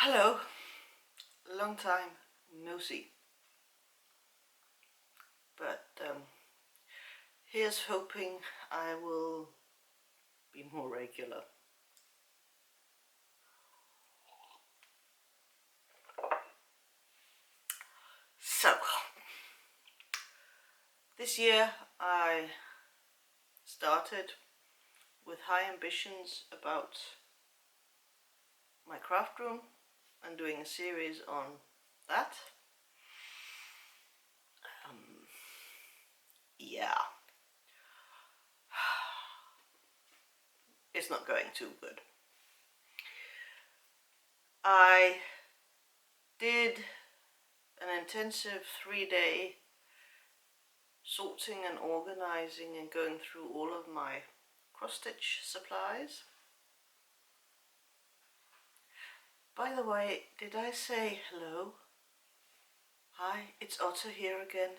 Hello, long time no see, but here's hoping I will be more regular. So, this year I started with high ambitions about my craft room and doing a series on that. Yeah, it's not going too good. I did an intensive 3-day sorting and organizing and going through all of my cross-stitch supplies. By the way, did I say hello? Hi, it's Otto here again.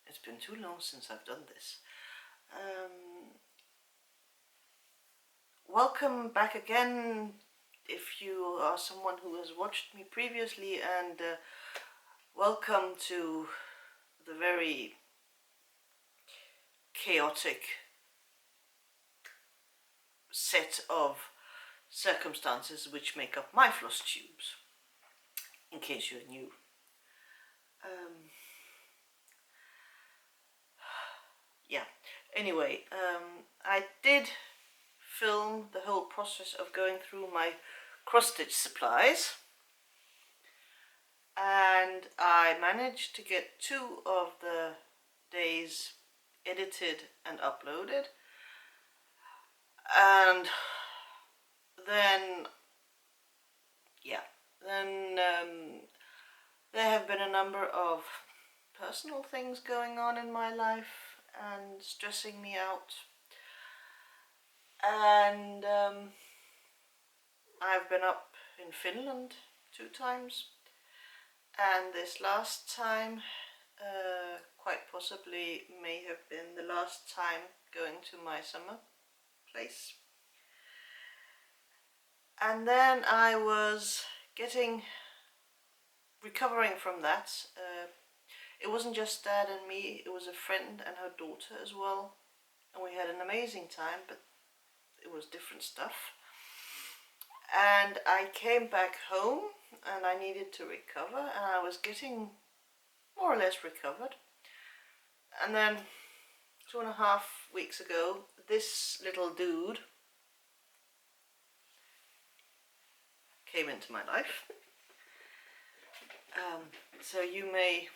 It's been too long since I've done this. Welcome back again if you are someone who has watched me previously, and welcome to the very chaotic set of circumstances which make up my floss tubes, in case you're new. Yeah, anyway, I did film the whole process of going through my cross-stitch supplies, and I managed to get 2 of the days edited and uploaded, and then there have been a number of personal things going on in my life and stressing me out, and I've been up in Finland 2 times, and this last time quite possibly may have been the last time going to my summer place. And then I was recovering from that. It wasn't just Dad and me, it was a friend and her daughter as well, and we had an amazing time, but it was different stuff. And I came back home and I needed to recover, and I was getting more or less recovered. And then 2.5 weeks ago, this little dude came into my life. So you may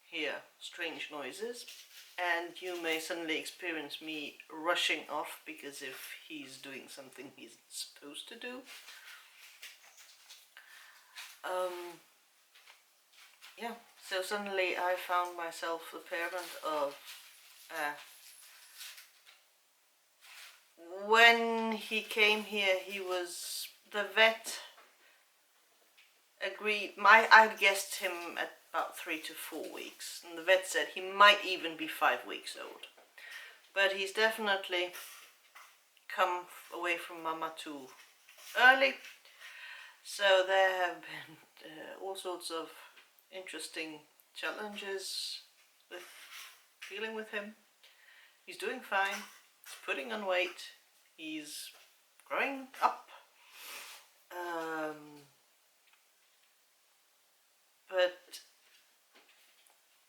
hear strange noises, and you may suddenly experience me rushing off because if he's doing something he's supposed to do. Yeah, so suddenly I found myself the parent of when he came here, the vet agreed, I'd guessed him at about 3 to 4 weeks, and the vet said he might even be 5 weeks old. But he's definitely come away from Mama too early, so there have been all sorts of interesting challenges with dealing with him. He's doing fine, he's putting on weight, he's growing up, but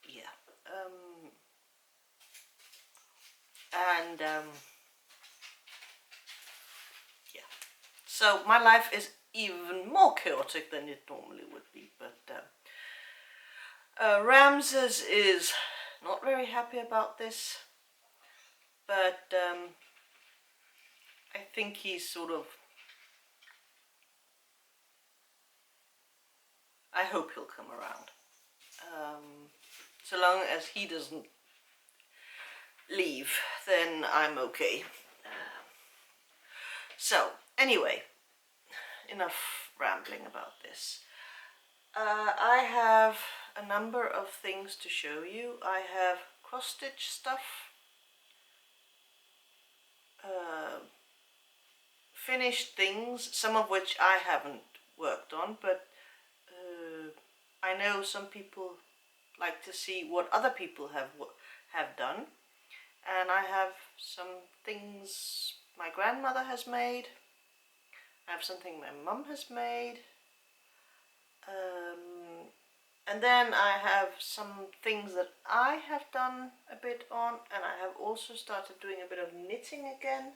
yeah, yeah. So my life is even more chaotic than it normally would be, but Ramses is not very happy about this, but I think he's I hope he'll come around. So long as he doesn't leave, then I'm okay. So, anyway, enough rambling about this. I have a number of things to show you. I have cross-stitch stuff, finished things, some of which I haven't worked on, but I know some people like to see what other people have done, and I have some things my grandmother has made. I have something my mum has made, and then I have some things that I have done a bit on, and I have also started doing a bit of knitting again.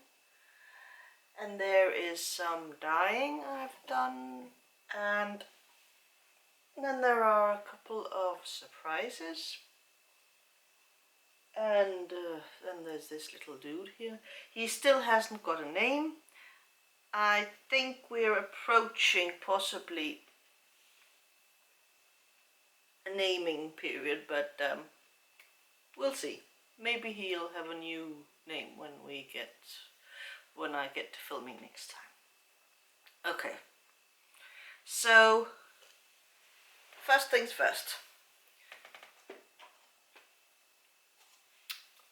And there is some dyeing I've done, and then there are a couple of surprises. And then there's this little dude here. He still hasn't got a name. I think we're approaching possibly a naming period, but we'll see. Maybe he'll have a new name when I get to filming next time. Okay, so first things first.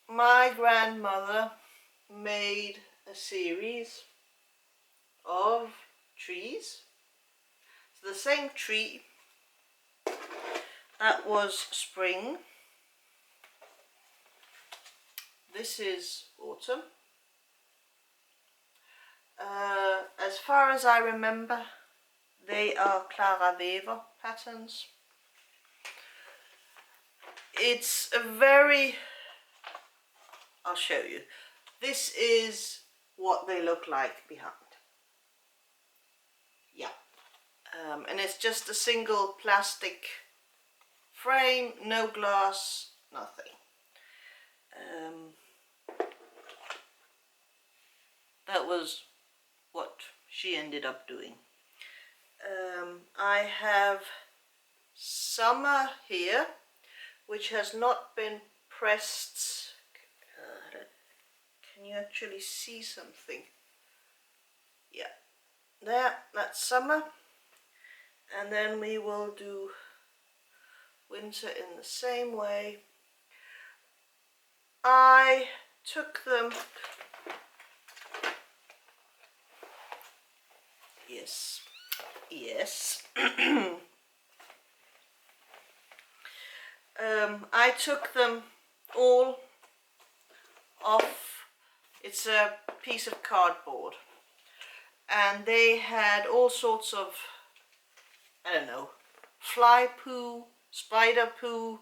My grandmother made a series of trees. So the same tree, that was spring. This is autumn. As far as I remember, they are Clara Weaver patterns. It's a very... I'll show you. This is what they look like behind. Yeah. And it's just a single plastic frame, no glass, nothing. That was what she ended up doing. I have summer here, which has not been pressed. Can you actually see something? Yeah, there, that's summer. And then we will do winter in the same way. I took them, yes, I took them all off. It's a piece of cardboard, and they had all sorts of, I don't know, fly poo, spider poo.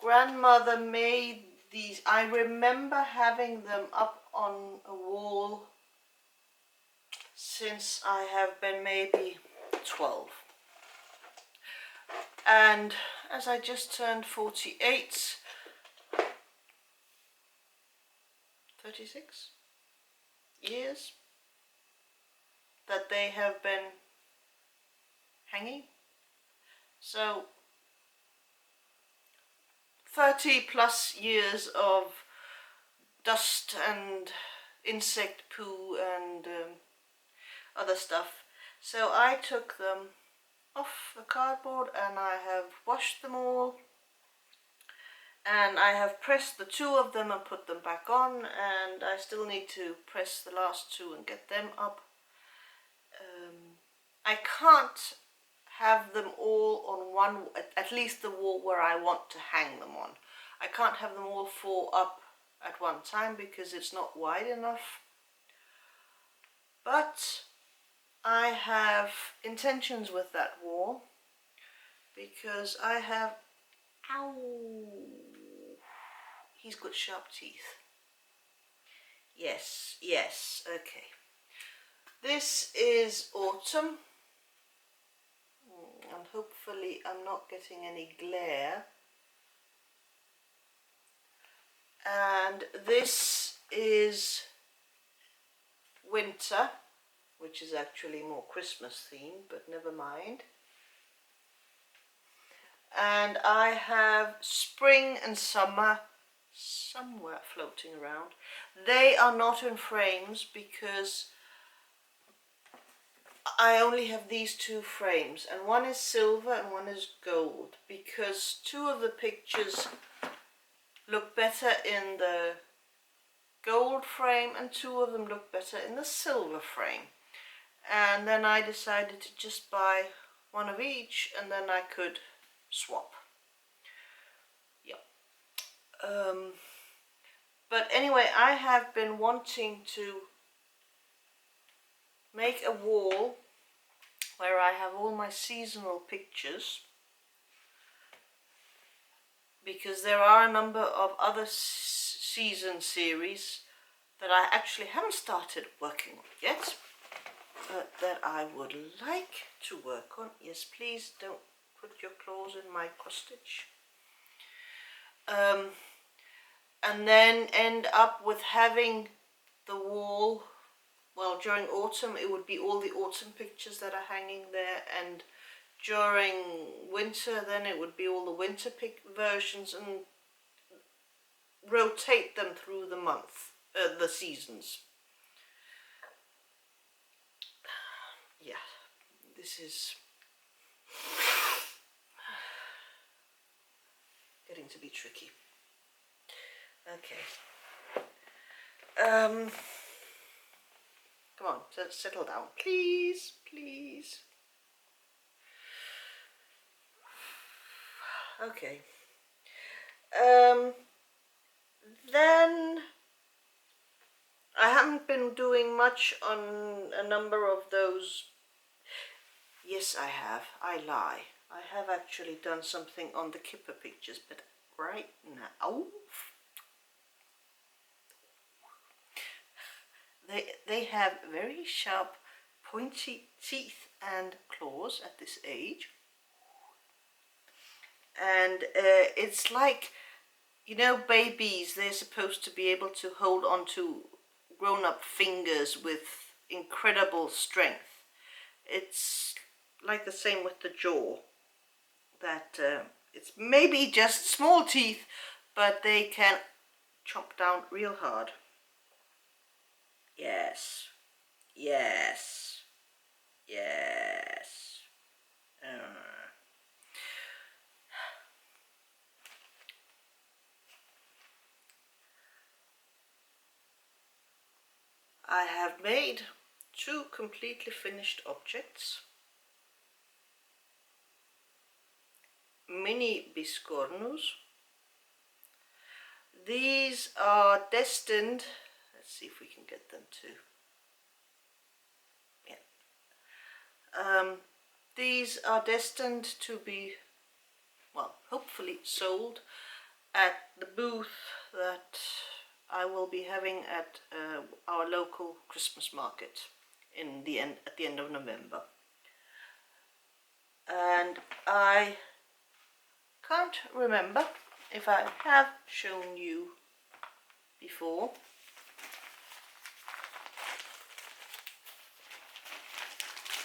Grandmother made these. I remember having them up on a wall since I have been maybe 12. And as I just turned 48, 36 years that they have been hanging. So 30 plus years of dust and insect poo and other stuff. So I took them off the cardboard and I have washed them all, and I have pressed the two of them and put them back on, and I still need to press the last two and get them up. I can't have them all on one, at least the wall where I want to hang them on. I can't have them all four up at one time because it's not wide enough. But I have intentions with that wall because I have, ow, he's got sharp teeth. Yes, okay. This is autumn, and hopefully I'm not getting any glare. And this is winter, which is actually more Christmas themed, but never mind. And I have spring and summer somewhere floating around. They are not in frames because I only have these two frames, and one is silver and one is gold, because two of the pictures look better in the gold frame and 2 of them look better in the silver frame. And then I decided to just buy one of each, and then I could swap. Yeah. But anyway, I have been wanting to make a wall where I have all my seasonal pictures, because there are a number of other season series that I actually haven't started working on yet, but that I would like to work on. Yes, please don't put your claws in my cross stitch. And then end up with having the wall, well, during autumn it would be all the autumn pictures that are hanging there, and during winter then it would be all the winter versions, and rotate them through the month, the seasons. Yeah, this is getting to be tricky. Okay. Come on, settle down, please, please. Okay. Then I haven't been doing much on a number of those. Yes, I have. I lie. I have actually done something on the kipper pictures, but right now they have very sharp, pointy teeth and claws at this age, and it's like, you know, babies, they're supposed to be able to hold on to grown-up fingers with incredible strength. It's like the same with the jaw, that it's maybe just small teeth, but they can chomp down real hard. Yes, yes, yes. I have made 2 completely finished objects. Mini biscornus. These are destined, let's see if we can get them to, yeah. These are destined to be, well, hopefully sold at the booth that I will be having at our local Christmas market at the end of November. And I can't remember if I have shown you before,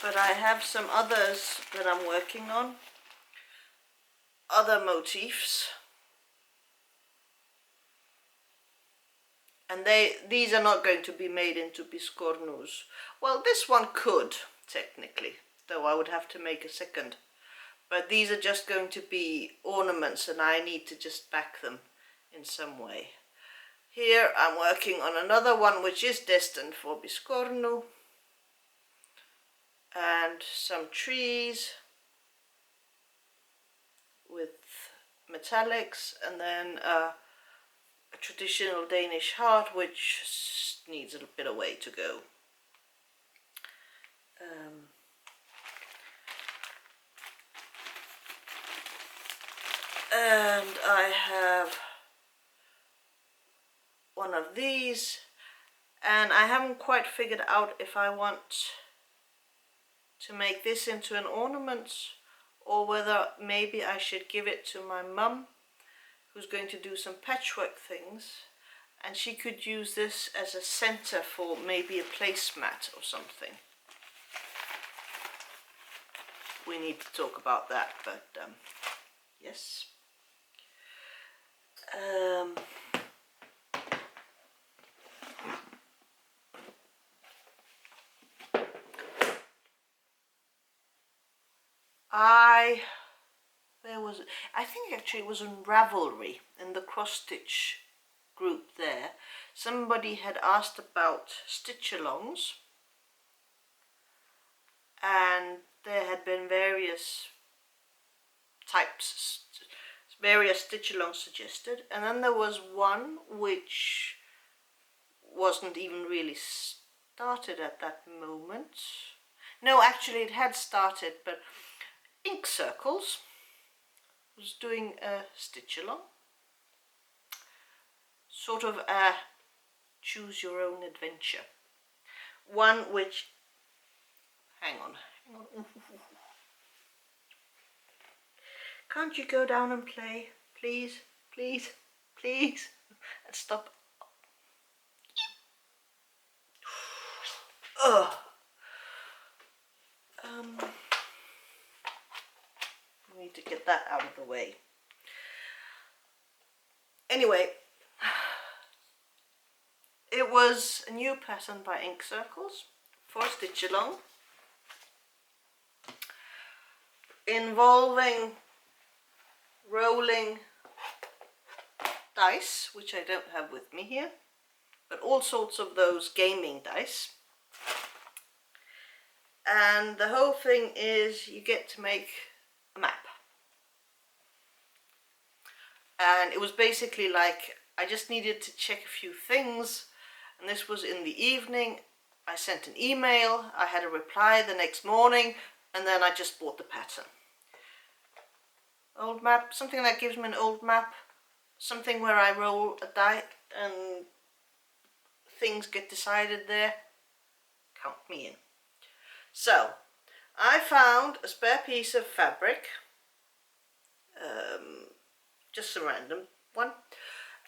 but I have some others that I'm working on, other motifs, and these are not going to be made into biscornus. Well, this one could technically, though I would have to make a second, but these are just going to be ornaments, and I need to just back them in some way. Here I'm working on another one which is destined for biscornu, and some trees with metallics, and then a traditional Danish heart which needs a bit of way to go. And I have one of these, and I haven't quite figured out if I want to make this into an ornament, or whether maybe I should give it to my mum, who's going to do some patchwork things, and she could use this as a center for maybe a placemat or something. We need to talk about that, but yes. I think actually it was in Ravelry, in the cross stitch group there, somebody had asked about stitch-alongs, and there had been various types, various stitch-alongs suggested, and then there was one which wasn't even really started at that moment. No, actually it had started, but Ink Circles was doing a stitch-along, sort of a choose your own adventure. One which, hang on. Can't you go down and play, please, please, please, and stop. Ugh. We need to get that out of the way. Anyway, it was a new pattern by Ink Circles for stitch-along, involving rolling dice, which I don't have with me here, but all sorts of those gaming dice. And the whole thing is you get to make a map. And it was basically like, I just needed to check a few things, and this was in the evening. I sent an email, I had a reply the next morning, and then I just bought the pattern. Old map, something that gives me an old map, something where I roll a die and things get decided there, count me in. So, I found a spare piece of fabric, just a random one,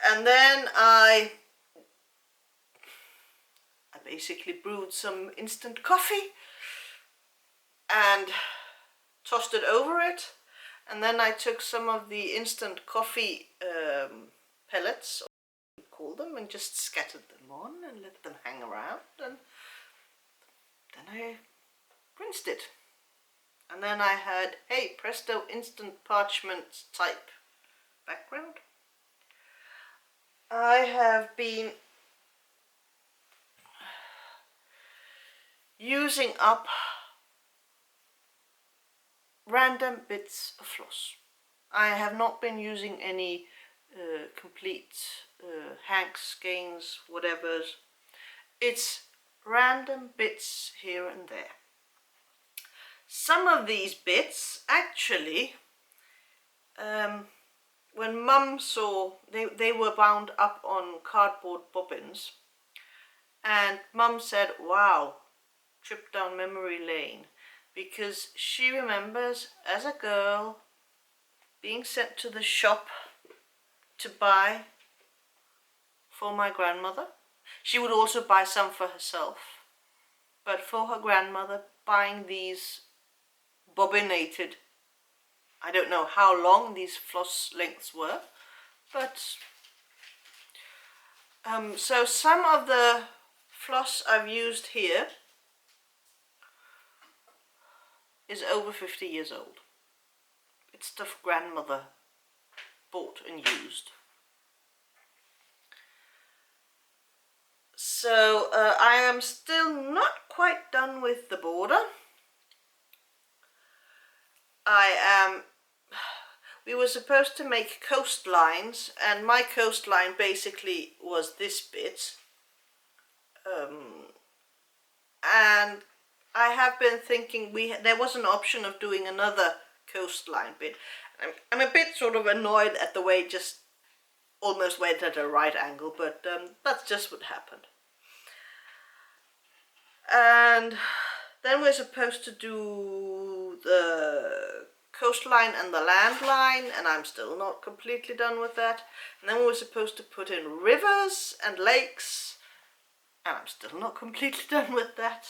and then I basically brewed some instant coffee and tossed it over it, and then I took some of the instant coffee pellets, or what you call them, and just scattered them on and let them hang around, and then I rinsed it. And then I had, hey presto, instant parchment type background. I have been using up random bits of floss. I have not been using any complete hanks, skeins, whatevers. It's random bits here and there. Some of these bits actually, when Mum saw, they were bound up on cardboard bobbins, and Mum said, wow, trip down memory lane, because she remembers as a girl being sent to the shop to buy for my grandmother. She would also buy some for herself, but for her grandmother, buying these bobbinated, I don't know how long these floss lengths were, but so some of the floss I've used here is over 50 years old. It's stuff grandmother bought and used. So I am still not quite done with the border. We were supposed to make coastlines, and my coastline basically was this bit. And I have been thinking there was an option of doing another coastline bit. I'm a bit sort of annoyed at the way it just almost went at a right angle, but that's just what happened. And then we're supposed to do the coastline and the land line, and I'm still not completely done with that. And then we were supposed to put in rivers and lakes, and I'm still not completely done with that.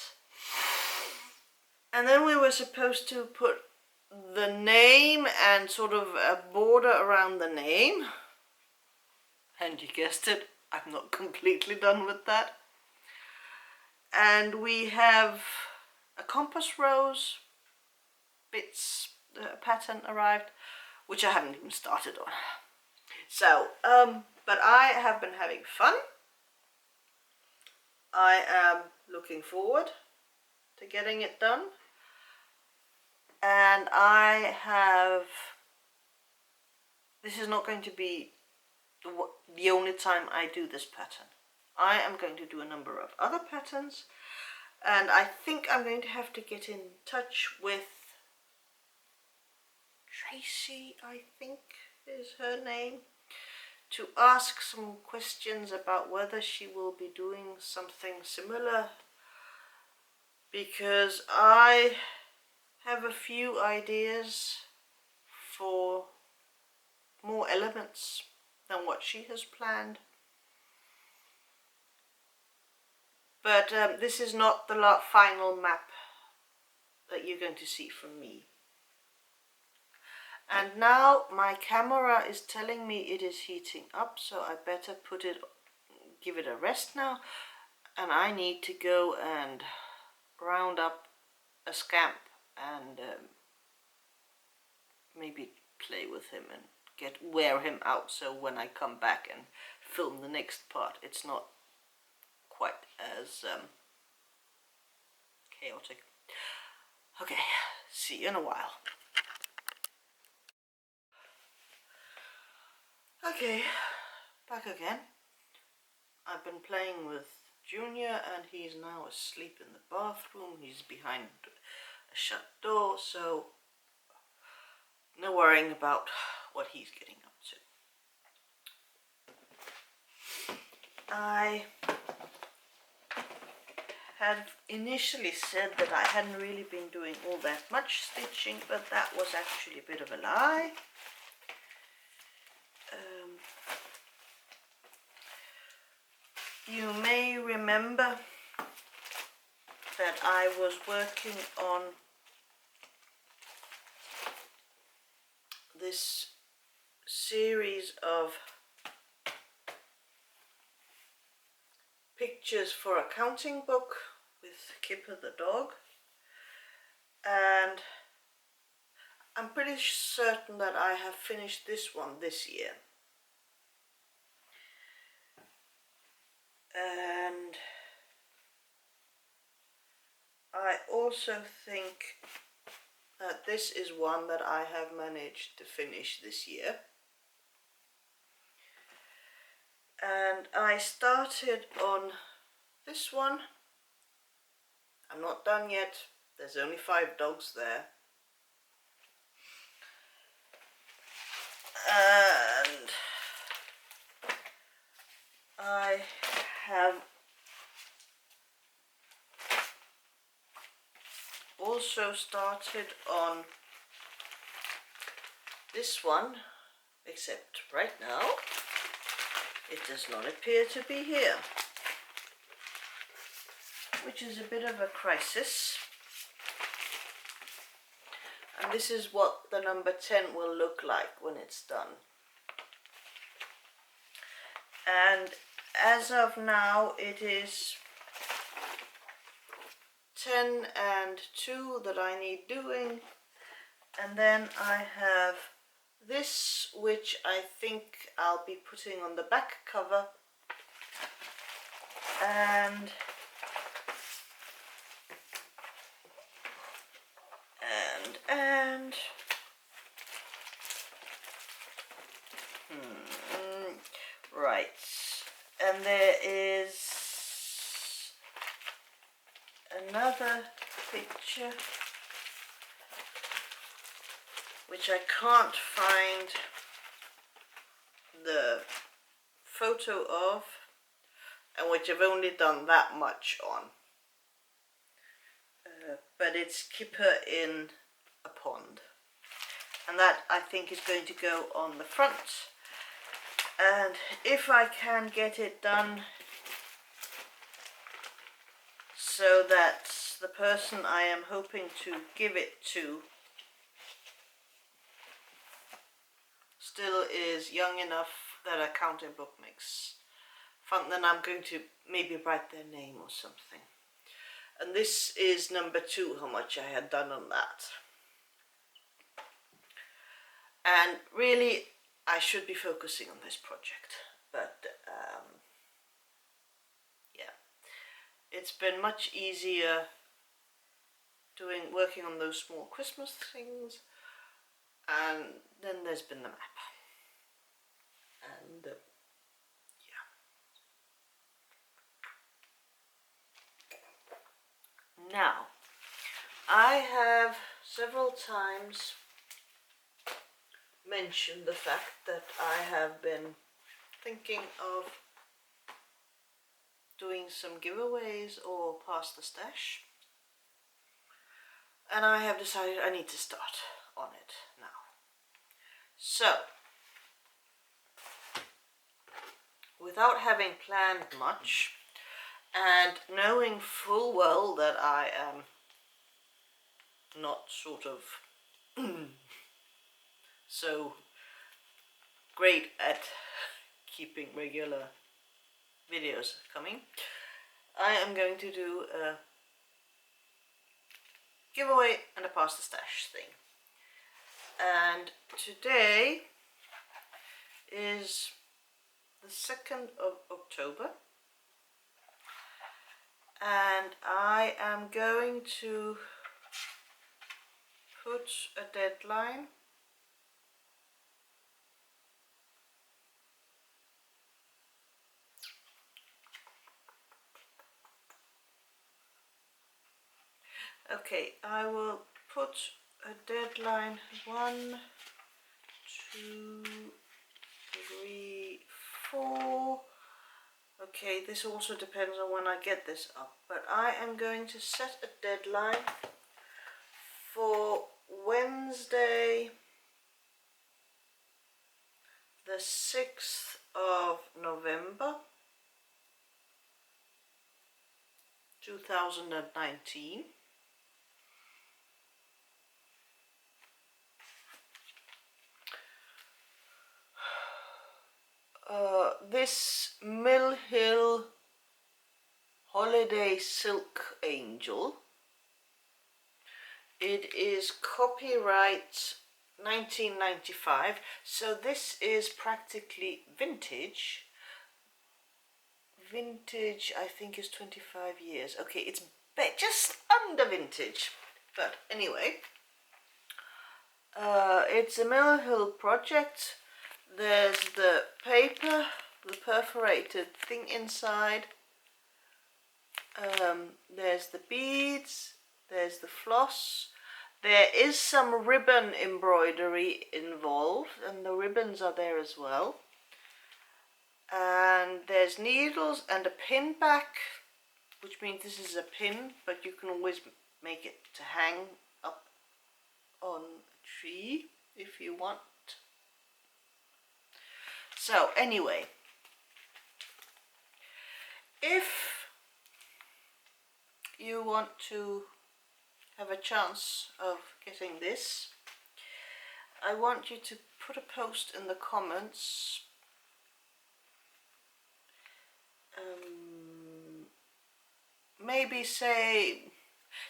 And then we were supposed to put the name and sort of a border around the name, and you guessed it, I'm not completely done with that. And we have a compass rose bits pattern arrived, which I haven't even started on. So, but I have been having fun. I am looking forward to getting it done. And this is not going to be the only time I do this pattern. I am going to do a number of other patterns, and I think I'm going to have to get in touch with Tracy, I think is her name, to ask some questions about whether she will be doing something similar, because I have a few ideas for more elements than what she has planned. But this is not the final map that you're going to see from me. And now my camera is telling me it is heating up, so I better give it a rest now. And I need to go and round up a scamp and maybe play with him and wear him out, so when I come back and film the next part, it's not quite as chaotic. Okay, see you in a while. Okay, back again. I've been playing with Junior and he's now asleep in the bathroom. He's behind a shut door, so no worrying about what he's getting up to. I had initially said that I hadn't really been doing all that much stitching, but that was actually a bit of a lie. You may remember that I was working on this series of pictures for a counting book with Kipper the dog, and I'm pretty certain that I have finished this one this year. And I also think that this is one that I have managed to finish this year. And I started on this one. I'm not done yet. There's only 5 dogs there. And I have also started on this one, except right now it does not appear to be here, which is a bit of a crisis. And this is what the number 10 will look like when it's done. And as of now it is 10 and 2 that I need doing, and then I have this, which I think I'll be putting on the back cover, and right, and there is another picture which I can't find the photo of, and which I've only done that much on, but it's Kipper in a pond, and that I think is going to go on the front. And if I can get it done so that the person I am hoping to give it to still is young enough that a counting book makes fun, then I'm going to maybe write their name or something. And this is number 2, how much I had done on that. And really, I should be focusing on this project, but yeah, it's been much easier working on those small Christmas things, and then there's been the map, and yeah. Now, I have several times mentioned the fact that I have been thinking of doing some giveaways or pass the stash, and I have decided I need to start on it now. So, without having planned much and knowing full well that I am not sort of so great at keeping regular videos coming, I am going to do a giveaway and a pass the stash thing. And today is the 2nd of October, and I am going to put a deadline okay, I will put a deadline 1, 2, 3, 4. Okay, this also depends on when I get this up, but I am going to set a deadline for Wednesday the 6th of November 2019. This Mill Hill Holiday Silk Angel, it is copyright 1995, so this is practically vintage. Vintage, I think, is 25 years. Okay, it's just under vintage, but anyway, it's a Mill Hill project. There's the paper, the perforated thing inside, there's the beads, there's the floss, there is some ribbon embroidery involved, and the ribbons are there as well, and there's needles and a pin back, which means this is a pin, but you can always make it to hang up on a tree if you want. So anyway, if you want to have a chance of getting this, I want you to put a post in the comments maybe say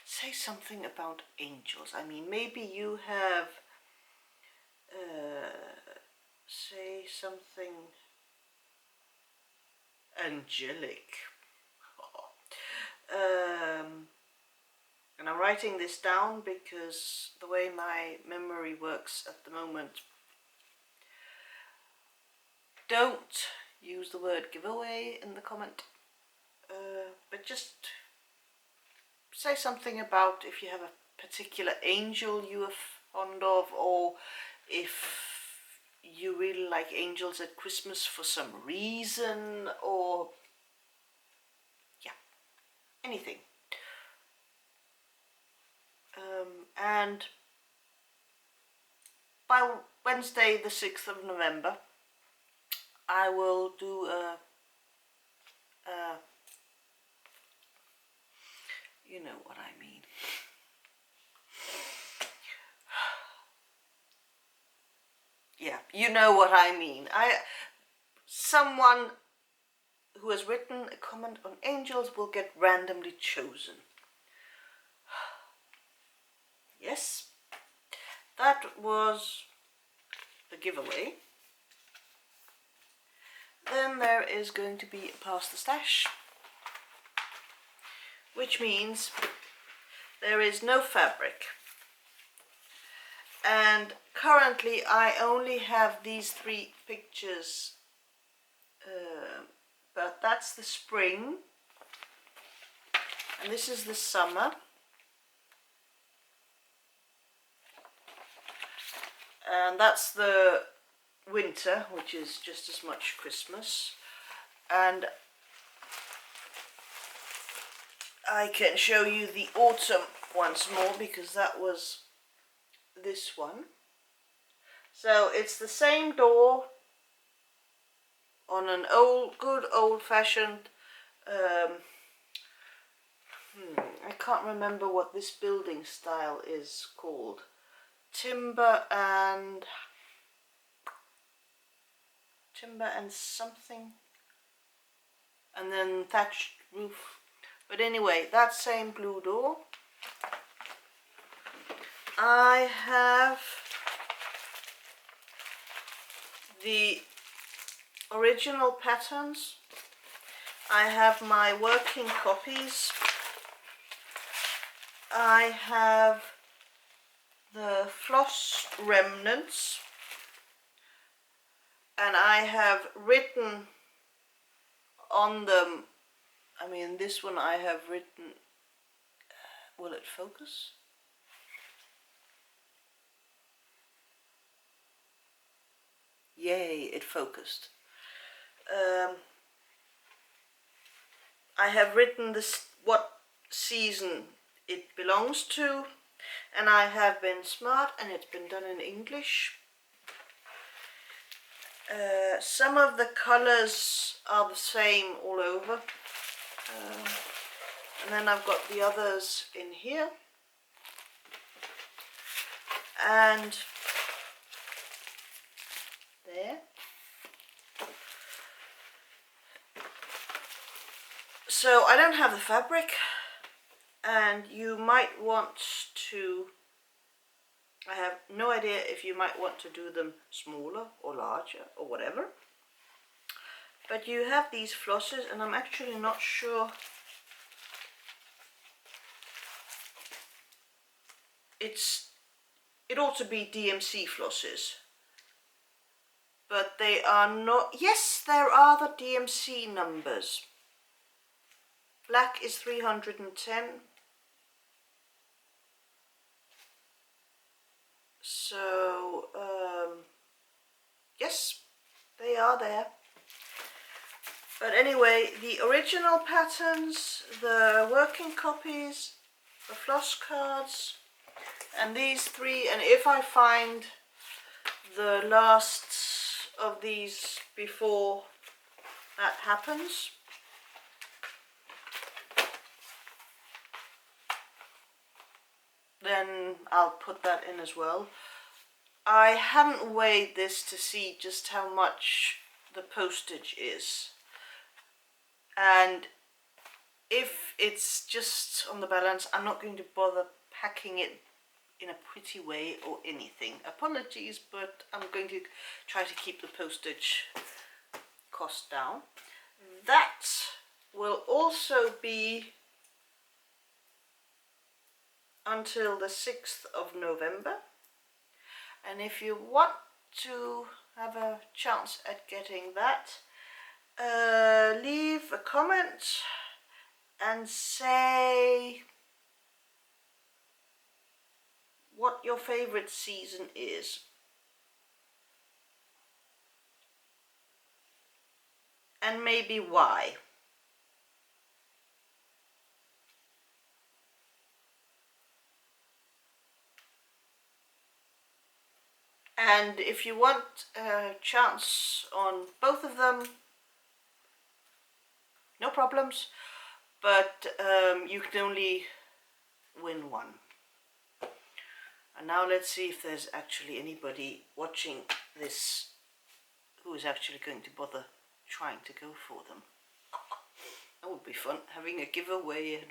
something about angels. I mean, maybe you have say something angelic. And I'm writing this down because the way my memory works at the moment, don't use the word giveaway in the comment, but just say something about if you have a particular angel you are fond of, or if you really like angels at Christmas for some reason, or yeah, anything. And by Wednesday the 6th of November I will do you know what I mean. Yeah, you know what I mean. Someone who has written a comment on angels will get randomly chosen. Yes, that was the giveaway. Then there is going to be a pasta stash, which means there is no fabric. And currently I only have these 3 pictures, but that's the spring, and this is the summer, and that's the winter, which is just as much Christmas. And I can show you the autumn once more, because that was this one. So it's the same door on an good old-fashioned, I can't remember what this building style is called. Timber and something, and then thatched roof. But anyway, that same blue door. I have the original patterns. I have my working copies. I have the floss remnants, and I have written on them, I mean this one I have written, will it focus? Yay, it focused. I have written this, what season it belongs to, and I have been smart and it's been done in English. Some of the colors are the same all over, and then I've got the others in here, and there. So I don't have the fabric, and you might want to, I have no idea if you might want to do them smaller or larger or whatever, but you have these flosses, and I'm actually not sure, it ought to be DMC flosses, but they are not. Yes, there are the DMC numbers. Black is 310. So, yes, they are there. But anyway, the original patterns, the working copies, the floss cards, and these 3, and if I find the last of these before that happens, then I'll put that in as well. I haven't weighed this to see just how much the postage is, and if it's just on the balance, I'm not going to bother packing it in a pretty way or anything. Apologies, but I'm going to try to keep the postage cost down. That will also be until the 6th of November, and if you want to have a chance at getting that, leave a comment and say what your favorite season is, and maybe why. And if you want a chance on both of them, no problems, but you can only win one. And now let's see if there's actually anybody watching this who is actually going to bother trying to go for them. That would be fun, having a giveaway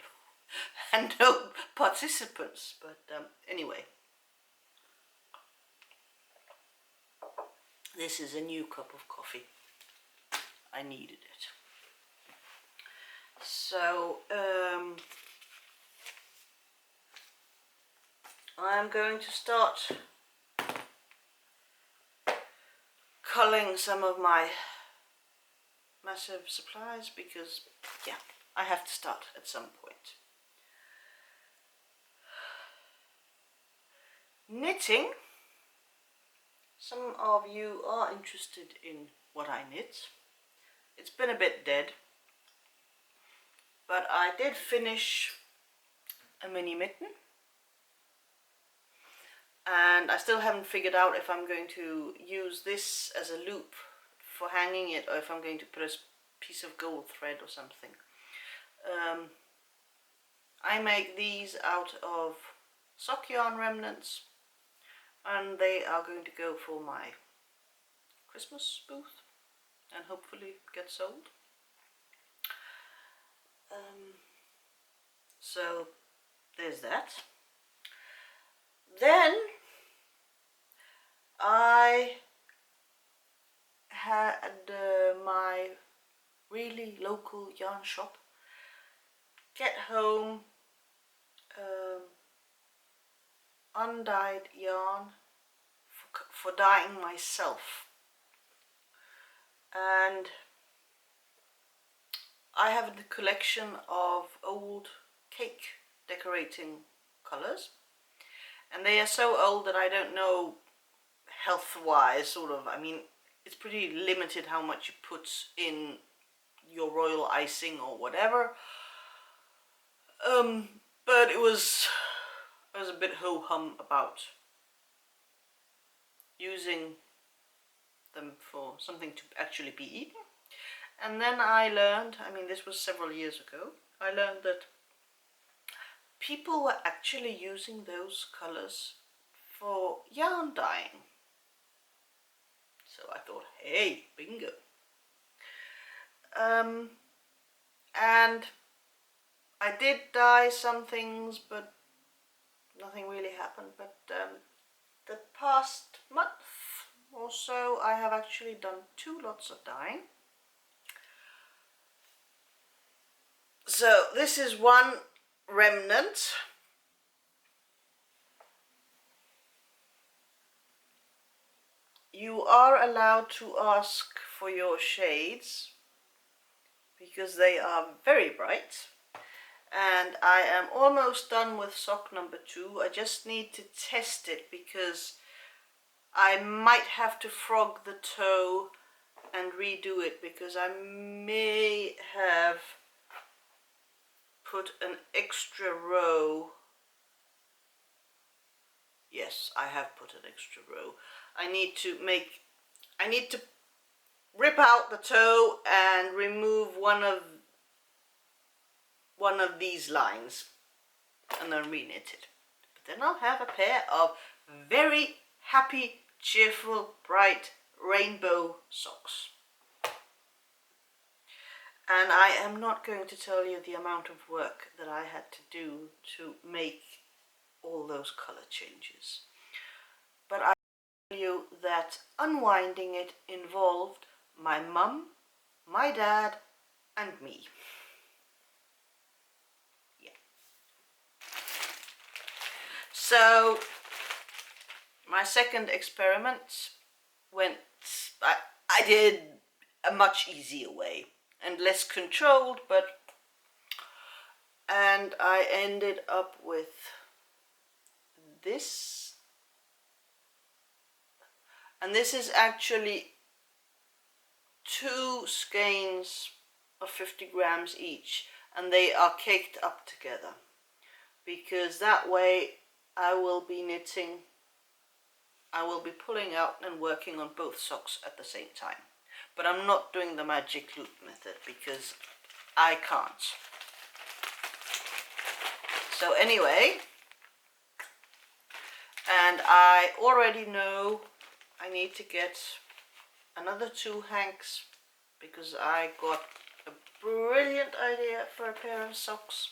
and no participants, but anyway. This is a new cup of coffee. I needed it. So I'm going to start culling some of my massive supplies because, yeah, I have to start at some point. Knitting. Some of you are interested in what I knit. It's been a bit dead, but I did finish a mini mitten, and I still haven't figured out if I'm going to use this as a loop for hanging it or if I'm going to put a piece of gold thread or something. I make these out of sock yarn remnants, and they are going to go for my Christmas booth and hopefully get sold. So there's that. Then I had my really local yarn shop get home undyed yarn for dyeing myself, and I have a collection of old cake decorating colours, and they are so old that I don't know health-wise, sort of, I mean, it's pretty limited how much you put in your royal icing or whatever, but I was a bit ho-hum about using them for something to actually be eaten. And then I learned, I mean, this was several years ago, I learned that people were actually using those colours for yarn dyeing. So I thought, hey, bingo. And I did dye some things, but nothing really happened. But the past month or so, I have actually done 2 lots of dyeing. So this is one remnant. You are allowed to ask for your shades because they are very bright. And I am almost done with sock number 2. I just need to test it because I might have to frog the toe and redo it because I may have put an extra row. Yes, I have put an extra row. I need to rip out the toe and remove one of these lines and then reknit it. But then I'll have a pair of very happy, cheerful, bright rainbow socks. And I am not going to tell you the amount of work that I had to do to make all those color changes. But I tell you that unwinding it involved my mum, my dad, and me. Yeah. So my second experiment went, I did a much easier way and less controlled, and I ended up with this, and this is actually 2 skeins of 50 grams each, and they are caked up together because that way I will be pulling out and working on both socks at the same time. But I'm not doing the magic loop method because I can't. So anyway, and I already know I need to get another 2 hanks because I got a brilliant idea for a pair of socks.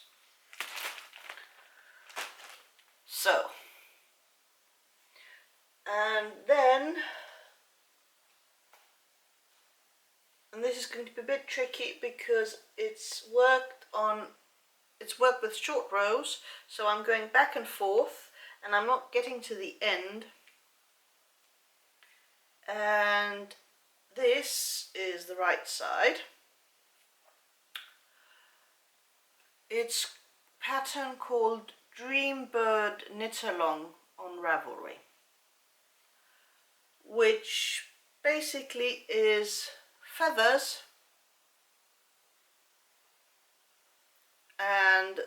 So, and then, and this is going to be a bit tricky because it's worked with short rows, so I'm going back and forth and I'm not getting to the end. And this is the right side. It's a pattern called Dreambird Knit-Along on Ravelry, which basically is feathers and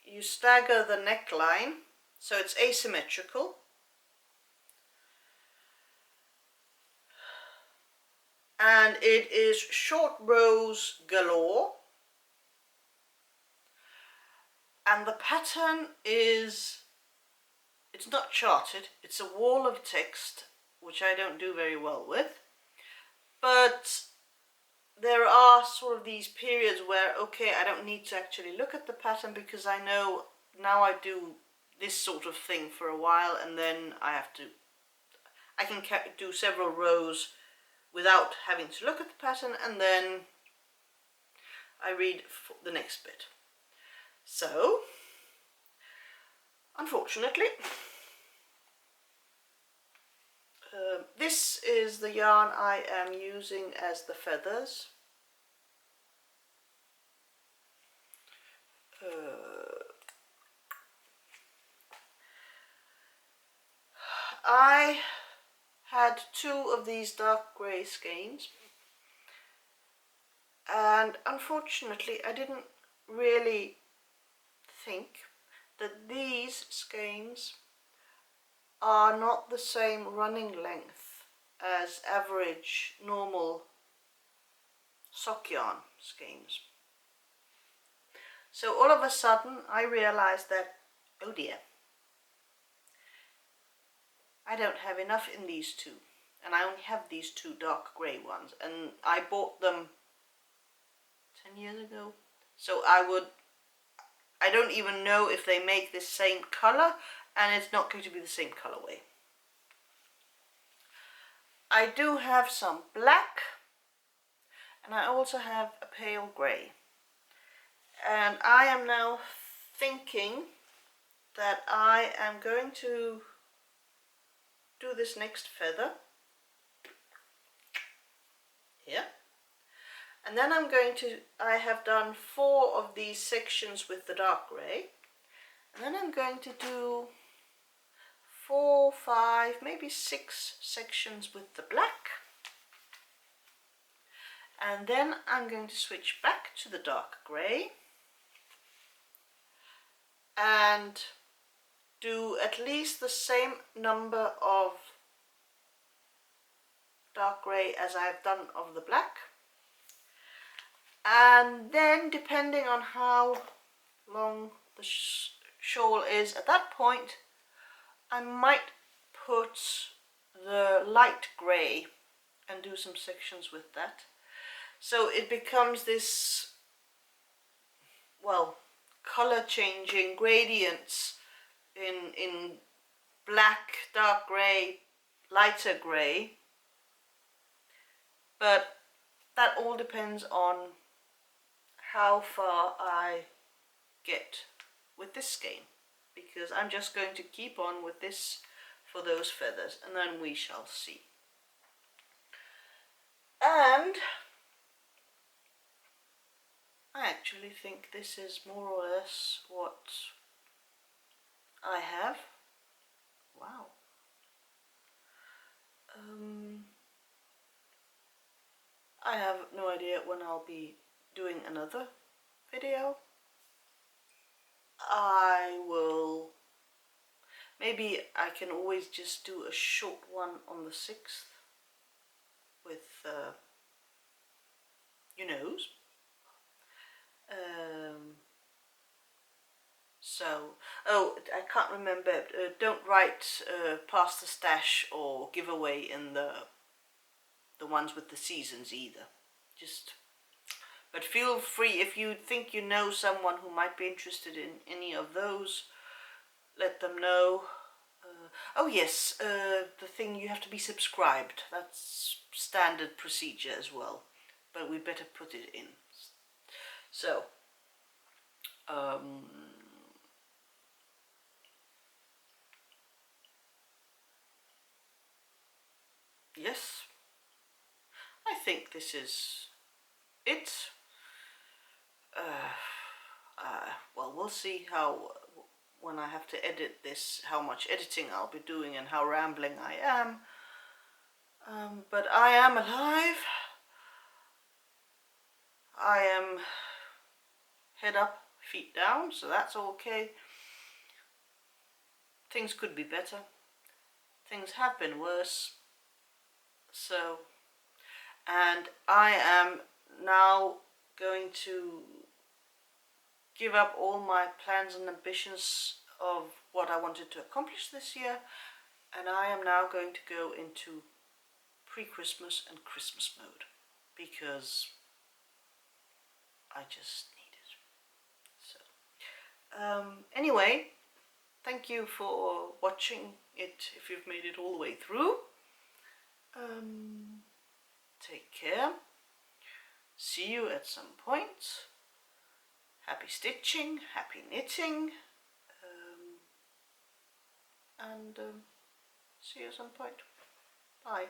you stagger the neckline so it's asymmetrical, and it is short rows galore, and the pattern is, it's not charted, it's a wall of text, which I don't do very well with, but there are sort of these periods where, okay, I don't need to actually look at the pattern because I know now I do this sort of thing for a while, and then I can do several rows without having to look at the pattern, and then I read the next bit. So, unfortunately, this is the yarn I am using as the feathers. I had 2 of these dark grey skeins, and unfortunately I didn't really think that these skeins are not the same running length as average normal sock yarn skeins. So all of a sudden I realized that, oh dear, I don't have enough in these 2, and I only have these 2 dark grey ones, and I bought them 10 years ago, so I don't even know if they make the same colour, and it's not going to be the same colourway. I do have some black, and I also have a pale grey, and I am now thinking that I am going to do this next feather here, and then I have done 4 of these sections with the dark grey, and then I'm going to do 4, 5, maybe 6 sections with the black, and then I'm going to switch back to the dark grey and do at least the same number of dark grey as I've done of the black, and then depending on how long the shawl is at that point, I might put the light grey and do some sections with that, so it becomes this, well, color changing gradients in black, dark grey, lighter grey, but that all depends on how far I get with this skein, because I'm just going to keep on with this for those feathers, and then we shall see. And I actually think this is more or less what I have. Wow. I have no idea when I'll be doing another video. Maybe I can always just do a short one on the 6th with, you knows. I can't remember, don't write past the stash or giveaway in the ones with the seasons either. But feel free, if you think you know someone who might be interested in any of those, let them know. Oh yes, the thing, you have to be subscribed. That's standard procedure as well. but we better put it in. So yes, I think this is it. Well, we'll see how, when I have to edit this, how much editing I'll be doing and how rambling I am. But I am alive. I am head up, feet down, so that's okay. Things could be better. Things have been worse. So, and I am now going to give up all my plans and ambitions of what I wanted to accomplish this year, and I am now going to go into pre-Christmas and Christmas mode, because I just need it. So anyway, thank you for watching it if you've made it all the way through. Take care. See you at some point. Happy stitching, happy knitting, and see you at some point. Bye.